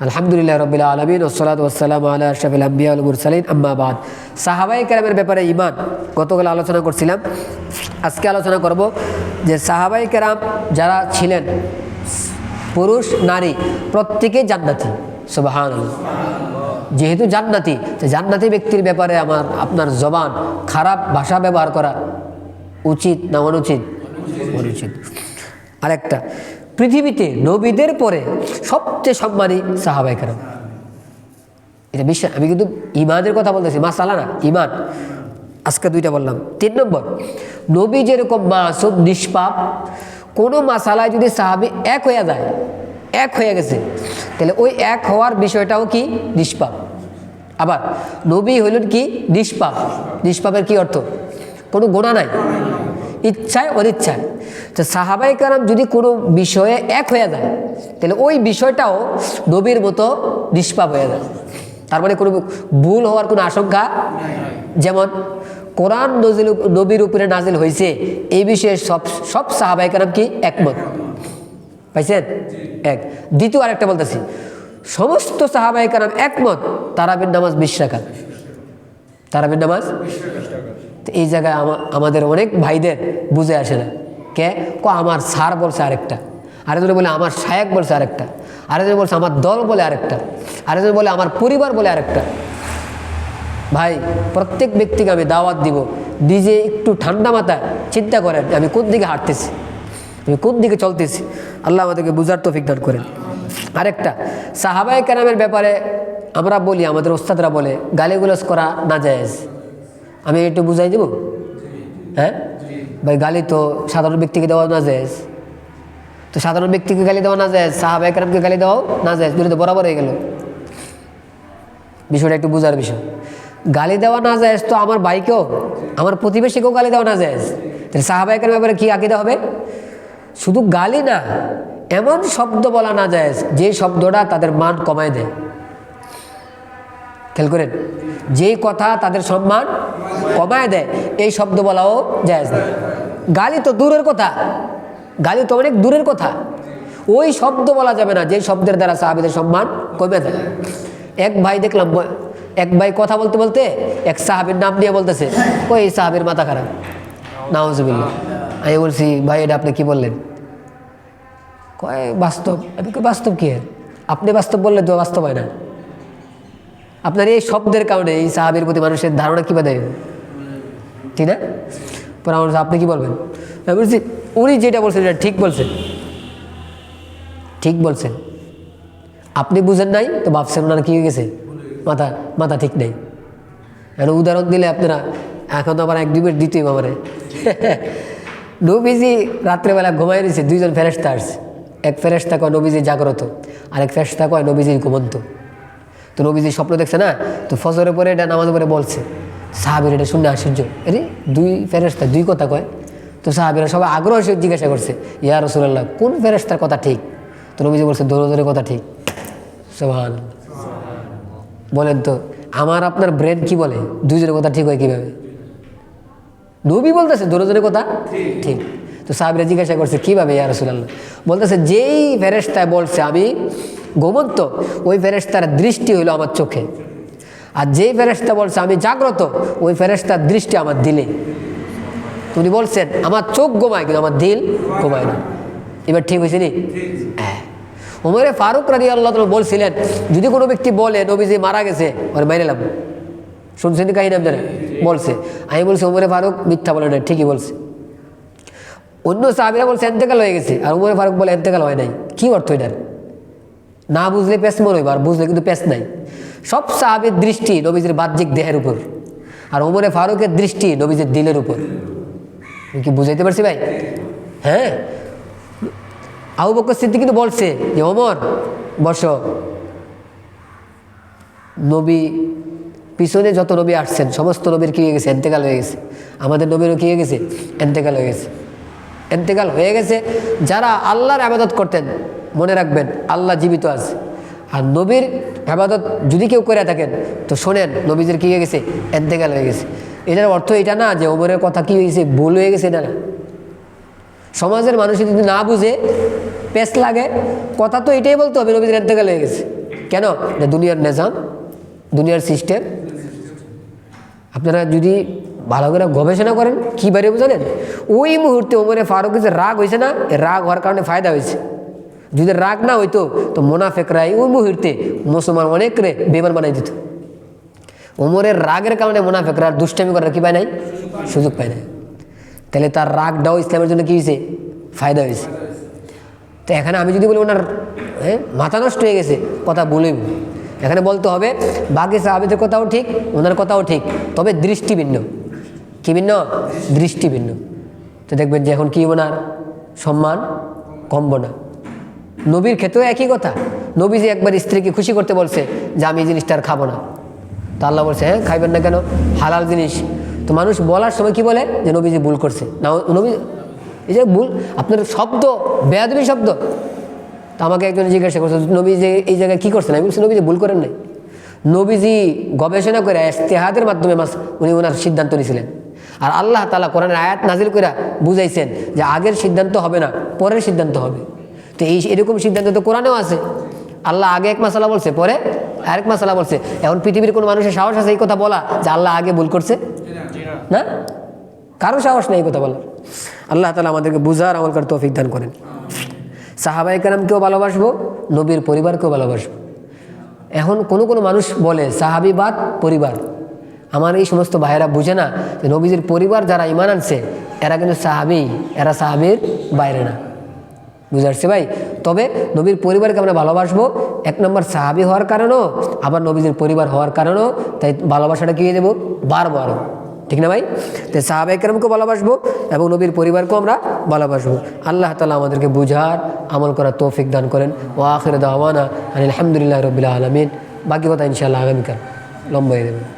আলহামদুলিল্লাহ রাব্বিল আলামিন ওয়াসসালাতু ওয়াসসালামু আলা আশরাফিল আম্বিয়া ওয়াল মুরসালিন আম্মা বাদ। সাহাবায়ে কেরামের ব্যাপারে ঈমান গতকাল আলোচনা করছিলাম। আজকে আলোচনা করব যে সাহাবায়ে কেরাম যারা ছিলেন পুরুষ নারী প্রত্যেকেই জান্নাতি। সুবহানাল্লাহ। যেহেতু জান্নাতি, জান্নাতি ব্যক্তির ব্যাপারে আপনার জবান খারাপ ভাষা ব্যবহার করা উচিত না অনুচিত? অনুচিত। আরেকটা, পৃথিবীতে নবীদের পরে সবচেয়ে সম্মানী সাহাবায়ে কেরাম। এটা বিশ্বাস, আমি কিন্তু ইমানের কথা বলতেছি, মাসালা না, ইমান। আজকে দুইটা বললাম। 3 নম্বর, নবী যেরকম মাসুম নিষ্পাপ, কোনো মাসালায় যদি সাহাবী এক হয়ে যায়, এক হয়ে গেছে, তাহলে ওই এক হওয়ার বিষয়টাও কি নিষ্পাপ। আবার নবী হইলেন কি নিষ্পাপ। নিষ্পাপের কি অর্থ? কোনো গুনাহ নাই, ইচ্ছায় অনিচ্ছায়। তো সাহাবায়ে কেরাম যদি কোনো বিষয়ে এক হয়ে যায়, তাহলে ওই বিষয়টাও নবীর মতো নিষ্পাপ হয়ে যায়। তার মানে কোনো ভুল হওয়ার কোনো আশঙ্কা। যেমন কোরআন নবীর উপরে নাজিল হয়েছে, এই বিষয়ে সব সাহাবায়ে কেরাম কি একমত। পাইছেন? এক। দ্বিতীয় আরেকটা বলতেছি, সমস্ত সাহাবায়ে কেরাম একমত তারাবির নামাজ 20 রাকাত। তারাবির নামাজ এই জায়গায় আমাদের অনেক ভাইদের বুঝে আসে না। কে আমার স্যার বলছে আরেকটা, আরেকজন বলে আমার শায়েখ বলছে আরেকটা, আরেকজন বলছে আমার দল বলে আরেকটা, আরেকজন বলে আমার পরিবার বলে আরেকটা। ভাই, প্রত্যেক ব্যক্তিকে আমি দাওয়াত দিব, নিজে একটু ঠান্ডা মাথায় চিন্তা করেন আমি কোন দিকে হাঁটতেছি, আমি কোন দিকে চলতেছি। আল্লাহ আমাদেরকে বুঝার তৌফিক দান করেন। আরেকটা, সাহাবায়ে কেরামের ব্যাপারে আমরা বলি, আমাদের ওস্তাদরা বলে গালিগুলোজ করা নাজায়েজ। আমি একটু বুঝাই দেব। হ্যাঁ ভাই, গালি তো সাধারণ ব্যক্তিকে দেওয়া নাজায়েজ। তো সাধারণ ব্যক্তিকে গালি দেওয়া নাজায়েজ, সাহাবায়ে কেরামকে গালি দেওয়াও নাজায়েজ, দুটো তো বরাবর হয়ে গেল। বিষয়টা একটু বুঝার বিষয়। গালি দেওয়া নাজায়েজ তো আমার ভাইকেও, আমার প্রতিবেশীকেও গালি দেওয়া নাজায়েজ। তাহলে সাহাবায়ে কেরামের ব্যাপারে কি আকীদা হবে? শুধু গালি না, এমন শব্দ বলা নাজায়েজ যে শব্দটা তাদের মান কমায় দেয়। খেয়াল করেন, যেই কথা তাদের সম্মান কমায় দেয় এই শব্দ বলাও জায়েজ না। গালি তো দূরের কথা, গালি তো অনেক দূরের কথা, ওই শব্দ বলা যাবে না যে শব্দের দ্বারা সাহাবীদের সম্মান কমে যায়। এক ভাই দেখলাম, এক ভাই কথা বলতে বলতে এক সাহাবীর নাম নিয়ে বলতেছে, ওই সাহাবীর মাথা খারাপ, নাউজুবিল্লাহ। আমি বলছি, ভাই এটা আপনি কি বললেন? কয় বাস্তব। আমি কই বাস্তব কি? আপনি বাস্তব বললে তো বাস্তব হয় না। আপনার এই শব্দের কারণে এই সাহাবীর প্রতি মানুষের ধারণা কী বাদে, ঠিক না? পরে আমার আপনি কি বলবেন? আমি বলছি, উনি যেটা বলছেন এটা ঠিক বলছেন, ঠিক বলছেন। আপনি বুঝেন নাই তো ভাবছেন ওনারা কী হয়ে গেছে, মাথা ঠিক নেই। এখন উদাহরণ দিলে আপনারা এখন তো আবার 1-2 মিনিট দিতেই আমারে। নবীজি রাত্রেবেলা ঘুমাই রয়েছে, 2 জন ফেরেশতা আসছে। এক ফেরেশতা কয় নবীজি জাগ্রত, আর এক ফেরেশতা কয় নবীজি ঘুমন্ত। তো নবীজি স্বপ্ন দেখছে না, তো ফজরের পরে এটা নামাজ পরে বলছে। সাহাবীরা এটা শুনে আশ্চর্য, আরে 2 ফেরেশতা 2 কথা কয়। তো সাহাবীরা সবাই আগ্রহ সে জিজ্ঞাসা করছে, ইয়া রাসূলুল্লাহ কোন ফেরেশতার কথা ঠিক? তো নবীজি বলছে দরুদের কথা ঠিক। সুবহানাল্লাহ। বলেন তো আমার আপনার ব্রেন কি বলে 2 জনের কথা ঠিক হয় কিভাবে? নবী বলতেছে দরুদের কথা ঠিক। তো সাহাবীরা জিজ্ঞাসা করছে কিভাবে ইয়া রাসূলুল্লাহ? বলতেছে যেই ফেরেশতায় বলছে আমি ঘুমন্ত, ওই ফেরেশতার দৃষ্টি হইল আমার চোখে, আর যেই ফেরেশতা বলছে আমি জাগ্রত, ওই ফেরেশতার দৃষ্টি আমার দিলে। উনি বলছেন আমার চোখ ঘুমায় কিন্তু আমার দিল ঘুমায় না। এবার ঠিক হয়েছে নি? হ্যাঁ। ওমরে ফারুক রাদিয়াল্লাহু তাআলা বলছিলেন, যদি কোনো ব্যক্তি বলে নবীজি মারা গেছে, ওরে মাইরে লাম। শুনছেন কাহিনী আপনারা? বলছে। আমি বলছি ওমরে ফারুক মিথ্যা বলে না, ঠিকই বলছে। অন্য সাহাবীরা বলছে এন্তেকাল হয়ে গেছে, আর ওমরে ফারুক বলে এন্তেকাল হয় নাই। কি অর্থ এটার? না বুঝলে পেস মনে হইব, আর বুঝলে কিন্তু পেস নাই। সব সাহাবীর দৃষ্টি নবীজির বাহ্যিক দেহের উপর, আর ওমরে ফারুকের দৃষ্টি নবীজির দিলের উপর। কি বুঝাইতে পারছি ভাই? হ্যাঁ। আবু বকর সিদ্দিক কিন্তু বলছে যে ওমর বসো, নবী পিছনে যত নবী আসছেন সমস্ত নবীর কী হয়ে গেছে, এন্তেকাল হয়ে গেছে। আমাদের নবীরও কী হয়ে গেছে, এন্তেকাল হয়ে গেছে। এন্তেকাল হয়ে গেছে। যারা আল্লাহর ইবাদত করতেন মনে রাখবেন আল্লাহ জীবিত আছে, আর নবীর ইবাদত যদি কেউ করে থাকেন তো শোনেন নবীজির কী হয়ে গেছে, এন্তেকাল হয়ে গেছে। এটার অর্থ এটা না যে ওমরের কথা কী হয়েছে, ভুল হয়ে গেছে, এটা না। সমাজের মানুষ যদি না বুঝে পেস লাগে, কথা তো এটাই বলতে হবে নবীজির এন্তেকাল হয়ে গেছে। কেন? এটা দুনিয়ার নিজাম, দুনিয়ার সিস্টেম। আপনারা যদি ভালো করে গবেষণা করেন কী বাড়ি জানেন, ওই মুহূর্তে ওমরে ফারুকের যে রাগ হয়েছে না, রাগ হওয়ার কারণে ফায়দা হয়েছে। যদি রাগ না হইতো তো মোনাফেকরাই ওই মুহূর্তে মুসলমান অনেক রে বেমান বানাই দিত। ওমরের রাগের কারণে মোনাফেকরা দুষ্টামি করার কি পায় নাই, সুযোগ পায় নাই। তাহলে তার রাগটাও ইসলামের জন্য কী হয়েছে, ফায়দা হয়েছে। তো এখানে আমি যদি বলি ওনার মাথা নষ্ট হয়ে গেছে, কথা বলি, এখানে বলতে হবে বাকি সাহাবীদের কথাও ঠিক, ওনার কথাও ঠিক, তবে দৃষ্টি ভিন্ন। কি ভিন্ন? দৃষ্টি ভিন্ন। তো দেখবেন যে এখন কি ওনার সম্মান কমবো না। নবীর ক্ষেত্রেও একই কথা। নবীজি একবার স্ত্রীকে খুশি করতে বলছে যে আমি এই জিনিসটা আর খাবো না। তো আল্লাহ বলছে হ্যাঁ খাইবেন না কেন, হালাল জিনিস। তো মানুষ বলার সময় কি বলে যে নবীজি ভুল করছে না, নবী এই যে ভুল আপনার শব্দ বেয়াদবি শব্দ। তো আমাকে একজন জিজ্ঞাসা করছে নবীজি এই জায়গায় কী করছেন, আমি বলছি নবীজি ভুল করেন নাই। নবীজি গবেষণা করে ইজতিহাদের মাধ্যমে উনি ওনার সিদ্ধান্ত নিয়েছিলেন। আর আল্লাহ তাআলা কোরআনের আয়াত নাজিল করে বুঝাইছেন যে আগের সিদ্ধান্ত হবে না, পরের সিদ্ধান্ত হবে। তো এরকম সিদ্ধান্ত তো কোরআনেও আছে। আল্লাহ আগে এক মাসালা বলছে, পরে আরেক মাসালা বলছে। এখন পৃথিবীর কোনো মানুষের সাহস আছে এই কথা বলা যে আল্লাহ আগে ভুল করছে? না, কারো সাহস নেই এই কথা বলার। আল্লাহ তাআলা আমাদেরকে বুঝার আমল করার তৌফিক দান করেন। সাহাবায়ে কেরামকেও ভালোবাসবো, নবীর পরিবারকেও ভালোবাসবো। এখন কোনো মানুষ বলে সাহাবিবাদ পরিবার, আমার এই সমস্ত ভাইয়েরা বুঝে না যে নবীজির পরিবার যারা ঈমান আনছে এরা কিন্তু সাহাবী, এরা সাহাবীর বাইরে না। বুঝে আসছে ভাই? তবে নবীর পরিবারকে আমরা ভালোবাসবো, এক নম্বর সাহাবী হওয়ার কারণেও, আবার নবীজির পরিবার হওয়ার কারণেও। তাই ভালোবাসাটা কি হয়ে যাবো, বারবার, ঠিক না ভাই? তো সাহাবায়ে কেরামকেও ভালোবাসবো এবং নবীর পরিবারকেও আমরা ভালোবাসবো। আল্লাহ তাআলা আমাদেরকে বুঝার আমল করার তৌফিক দান করেন। ওয়া আখিরু দাওয়ানা আলহামদুলিল্লাহি রাব্বিল আলামিন। বাকি কথা ইনশাআল্লাহ আগামীকাল লম্বা হয়ে যাবে।